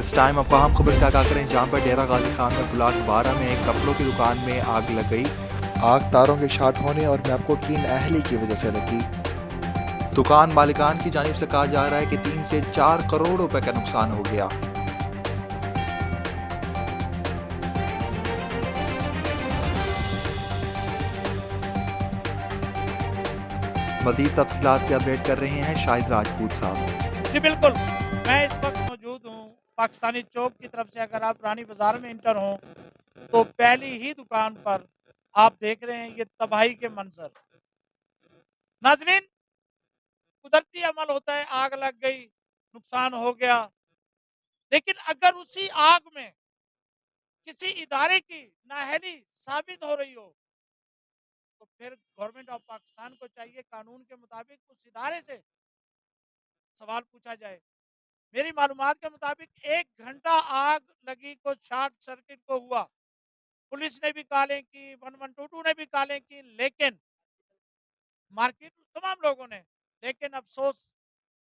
इस टाइम आपको अहम खबर से आगाह करें जहां पर डेरा गाजी खान में ब्लॉक 12 में एक कपड़ों की दुकान में आग लग गई। आग तारों के शॉर्ट होने और मैपको टीन अहली की वजह से लगी। दुकान मालिकान की जानिब से कहा जा रहा है कि 3 से 4 करोड़ रुपए का नुकसान हो गया। मजीद तफसीलात से अपडेट कर रहे हैं शाहिद राजपूत साहब। जी बिल्कुल, मैं इस वक्त मौजूद हूँ पाकिस्तानी चौक की तरफ से। अगर आप रानी बाजार में इंटर हों तो पहली ही दुकान पर आप देख रहे हैं ये तबाही के मंजर। नाजरीन, कुदरती अमल होता है, आग लग गई, नुकसान हो गया, लेकिन अगर उसी आग में किसी इदारे की नाअहली साबित हो रही हो तो फिर गवर्नमेंट ऑफ पाकिस्तान को चाहिए कानून के मुताबिक उस इदारे से सवाल पूछा जाए। मेरी मालूमात के मुताबिक 1 घंटा आग लगी को शॉर्ट सर्किट को हुआ। पुलिस ने भी कॉलें की, 1122 ने भी कॉलें की, लेकिन मार्केट तमाम लोगों ने, लेकिन अफसोस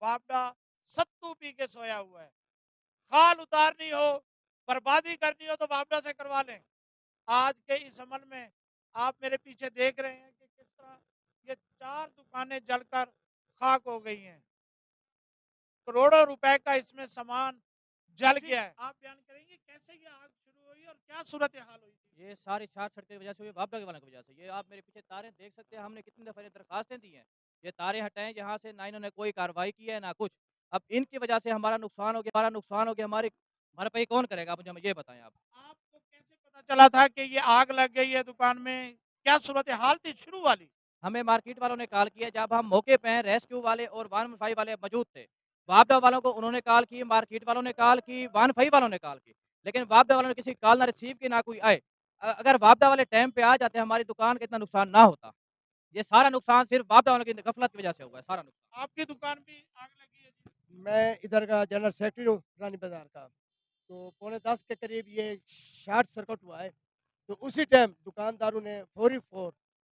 बाबड़ा सत्तू पी के सोया हुआ है। खाल उतारनी हो, बर्बादी करनी हो तो बाबड़ा से करवा लें। आज के इस अमल में आप मेरे पीछे देख रहे हैं कि किस तरह ये 4 दुकानें जलकर खाक हो गई हैं। करोड़ों रुपए का इसमें सामान जल गया है। आप बयान करेंगे कैसे ये आग शुरू हुई और क्या सूरत हाल हुई थी? ये सारी शॉर्ट सर्किट की वजह से हुई, वापडा के वालों की वजह से। ये आप मेरे पीछे तारें देख सकते हैं, हमने कितनी दफ़ा दरखास्तें दी हैं, ये तारें हटाएं यहाँ से, ना इन्होंने कोई कार्रवाई की है ना कुछ। अब इनकी वजह से हमारा नुकसान हो गया, हमारी भरपाई कौन करेगा? आप मुझे ये बताएं आप। आपको कैसे पता चला था कि ये आग लग गई है दुकान में? क्या सूरत हाल थी शुरू वाली? हमें मार्केट वालों ने कॉल किया, जब हम मौके पे हैं, रेस्क्यू वाले और 115 वाले मौजूद थे। वापडा वालों को उन्होंने कॉल की, मार्केट वालों ने कॉल की, 115 वालों ने कॉल की, लेकिन वापडा वालों ने किसी कॉल ना रिसीव की, ना कोई आए। अगर वापडा वाले टाइम पे आ जाते, हमारी दुकान का इतना नुकसान ना होता। ये सारा नुकसान सिर्फ वापडा वालों की गफलत की वजह से हुआ है, सारा नुकसान। आपकी दुकान भी आग लगी है जी? मैं इधर का जनरल सेक्रेटरी हूँ रानी बाजार का। तो पौने 10 के करीब ये शॉर्ट सर्किट हुआ है। तो उसी टाइम दुकानदारों ने फौरी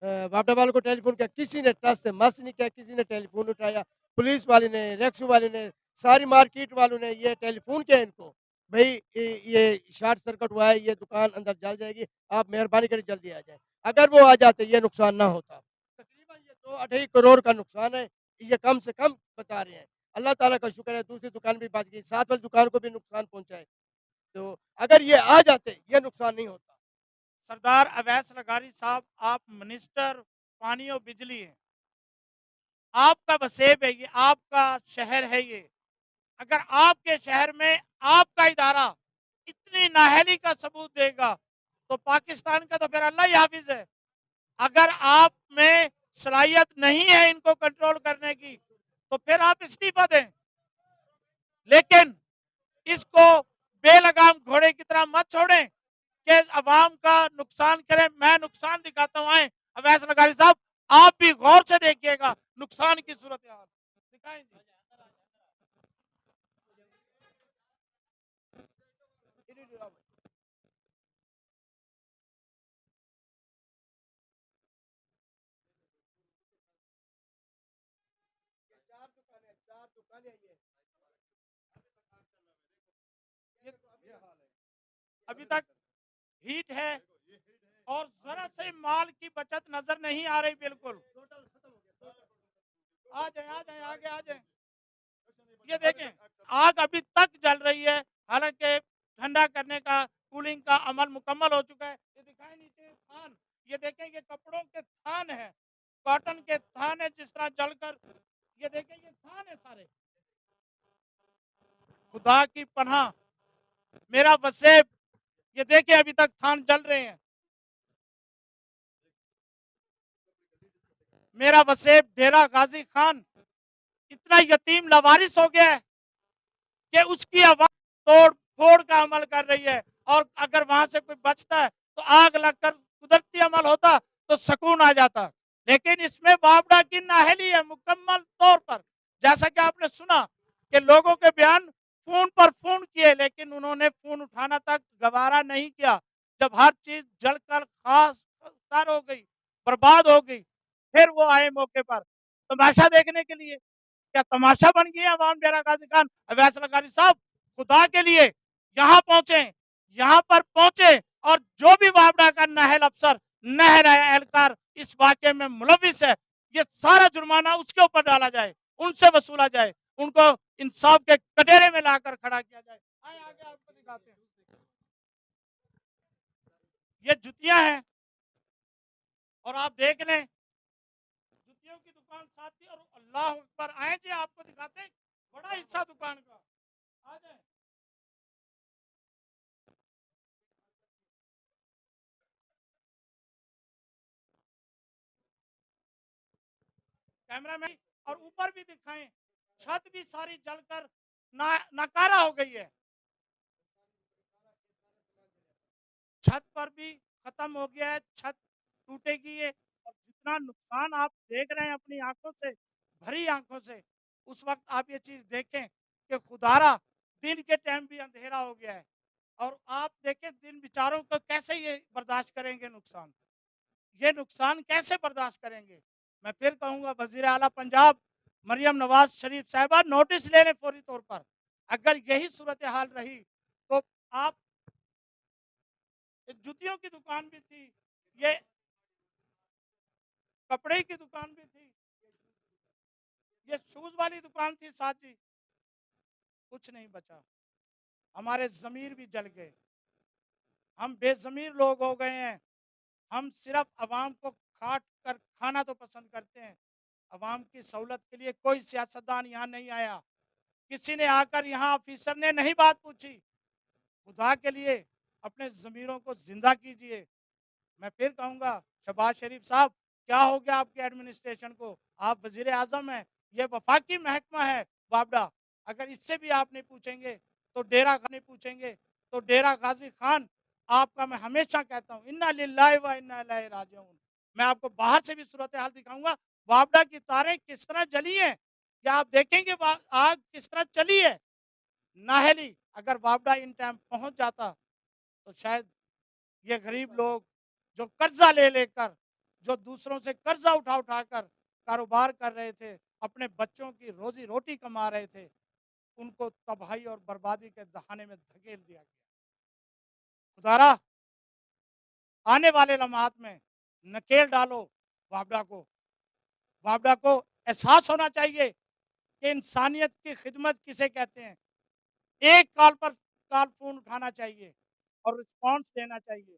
वापडा वालों को टेलीफोन किया, किसी ने टच से मस नहीं किया, किसी ने टेलीफोन उठाया। पुलिस वाले ने, रेक्सू वाले ने, सारी मार्केट वालों ने ये टेलीफोन किया इनको, भाई ये शॉर्ट सर्किट हुआ है, ये दुकान अंदर जल जाएगी, आप मेहरबानी करें जल्दी आ जाए। अगर वो आ जाते ये नुकसान ना होता। तकरीबन ये 2 करोड़ का नुकसान है, ये कम से कम बता रहे हैं। अल्लाह ताला का शुक्र है दूसरी दुकान भी बच गई, साथ वाली दुकान को भी नुकसान पहुंचा है। तो अगर ये आ जाते ये नुकसान नहीं होता। सरदार अवैस लगारी साहब, आप मिनिस्टर पानी और बिजली हैं, आपका वसेब है ये, आपका शहर है ये। अगर आपके शहर में आपका इदारा इतनी नाअहली का सबूत देगा तो पाकिस्तान का तो फिर अल्लाह ही हाफिज है। अगर आप में सलाहियत नहीं है इनको कंट्रोल करने की तो फिर आप इस्तीफा दें, लेकिन इसको बेलगाम घोड़े की तरह मत छोड़ें कि अवाम का नुकसान करें। मैं नुकसान दिखाता हूँ, आए अवैस लगारी साहब, आप भी गौर से देखिएगा नुकसान की सूरत हाल दिखाएं। चार दुकानें अभी तक हीट है और जरा से माल की बचत नजर नहीं आ रही। बिल्कुल आ जाए, आ जाए, आगे आ जाए। ये देखें, आग अभी तक जल रही है, हालांकि ठंडा करने का, कूलिंग का अमल मुकम्मल हो चुका है। ये दिखाएं नीचे थान, ये देखें ये कपड़ों के थान है, कॉटन के थान है, जिस तरह जलकर, ये देखें ये थान है सारे। खुदा की पनाह, मेरा वसेब, ये देखें अभी तक थान जल रहे हैं। मेरा वसेब डेरा गाजी खान इतना यतीम लवारिस हो गया है कि उसकी आवाज तोड़ फोड़ का अमल कर रही है, और अगर वहां से कोई बचता है तो आग लगकर कुदरती अमल होता तो सुकून आ जाता। लेकिन इसमें बाबड़ा की नाअहली है मुकम्मल तौर पर। जैसा कि आपने सुना कि लोगों के बयान फोन पर फोन किए, लेकिन उन्होंने फोन उठाना तक गवारा नहीं किया। जब हर चीज जलकर खास तार हो गई, बर्बाद हो गई, फिर वो आए मौके पर तमाशा देखने के लिए। क्या तमाशा बन गया अवाम डेरा गाजी खान? अवैस लगारी साहब, खुदा के लिए यहाँ पर पहुंचे और जो भी वापडा का नाहल अफसर, नहर एहलकार इस वाकये में मुलविस है, ये सारा जुर्माना उसके ऊपर डाला जाए, उनसे वसूला जाए, उनको इंसाफ के कटोरे में लाकर खड़ा किया जाए। आए आगे आपको दिखाते हैं, ये जुतियां हैं और आप देख लें जुतियों की दुकान साथ थी और अल्लाह अकबर, आए जी आपको दिखाते हैं बड़ा हिस्सा दुकान का, आ जाए। कैमरा मैन और ऊपर भी दिखाएं, छत भी सारी जलकर नकारा हो गई है, छत पर भी खत्म हो गया है, छत टूटेगी है और जितना नुकसान आप देख रहे हैं अपनी आंखों से, भरी आंखों से, उस वक्त आप ये चीज देखें कि खुदारा दिन के टाइम भी अंधेरा हो गया है और आप देखें दिन बेचारों को कैसे ये बर्दाश्त करेंगे नुकसान, ये नुकसान कैसे बर्दाश्त करेंगे। मैं फिर कहूंगा वजीर आला पंजाब मरियम नवाज शरीफ साहिबा नोटिस ले लें फौरी तौर पर, अगर यही सूरत हाल रही तो आप, जूतियों की दुकान भी थी, ये कपड़े की दुकान भी थी, ये शूज वाली दुकान थी साथ जी, कुछ नहीं बचा, हमारे जमीर भी जल गए, हम बेजमीर लोग हो गए हैं, हम सिर्फ अवाम को काट कर खाना तो पसंद करते हैं, अवाम की सहूलत के लिए कोई सियासतदान यहाँ नहीं आया, किसी ने आकर यहाँ ऑफिसर ने नहीं बात पूछी, खुदा के लिए अपने जमीरों को जिंदा कीजिए। मैं फिर कहूंगा शहबाज शरीफ साहब, क्या हो गया आपके एडमिनिस्ट्रेशन को, आप वजीर आजम हैं, ये वफाकी महकमा है वापडा, अगर इससे भी आप नहीं पूछेंगे तो डेरा गाजी खान आपका, मैं हमेशा कहता हूँ इन्ना लिल्लाहि व इन्ना इलैहि राजिऊन। मैं आपको बाहर से भी सूरत हाल दिखाऊंगा, वापडा की तारें किस तरह जली हैं, क्या आप देखेंगे आग किस तरह चली है। नाहली अगर वापडा इन टाइम पहुंच जाता तो शायद ये गरीब लोग जो कर्जा ले लेकर, जो दूसरों से कर्जा उठा उठाकर कारोबार कर रहे थे, अपने बच्चों की रोजी रोटी कमा रहे थे, उनको तबाही और बर्बादी के दहाने में धकेल दिया गया। खुदारा आने वाले लम्हात में नकेल डालो वापडा को, वापडा को एहसास होना चाहिए कि इंसानियत की खिदमत किसे कहते हैं, एक कॉल पर कॉल फोन उठाना चाहिए और रिस्पांस देना चाहिए।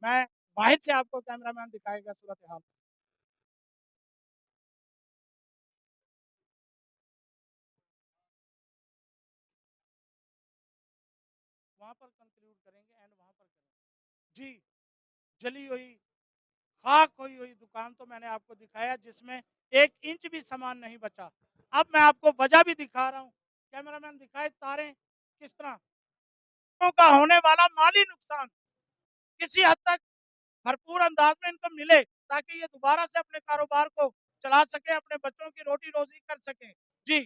मैं बाहर से आपको कैमरामैन दिखाएगा सूरत हाल। वहां पर कंक्लूड करेंगे एंड वहां पर करेंगे जी। जली हुई खाक हुई दुकान तो मैंने आपको दिखाया जिसमें 1 इंच भी सामान नहीं बचा। अब मैं आपको वजह भी दिखा रहा हूँ, कैमरामैन दिखाए तारें किस तरह का होने वाला माली नुकसान किसी हद तक भरपूर अंदाज में इनको मिले ताकि ये दोबारा से अपने कारोबार को चला सके, अपने बच्चों की रोटी रोजी कर सके जी।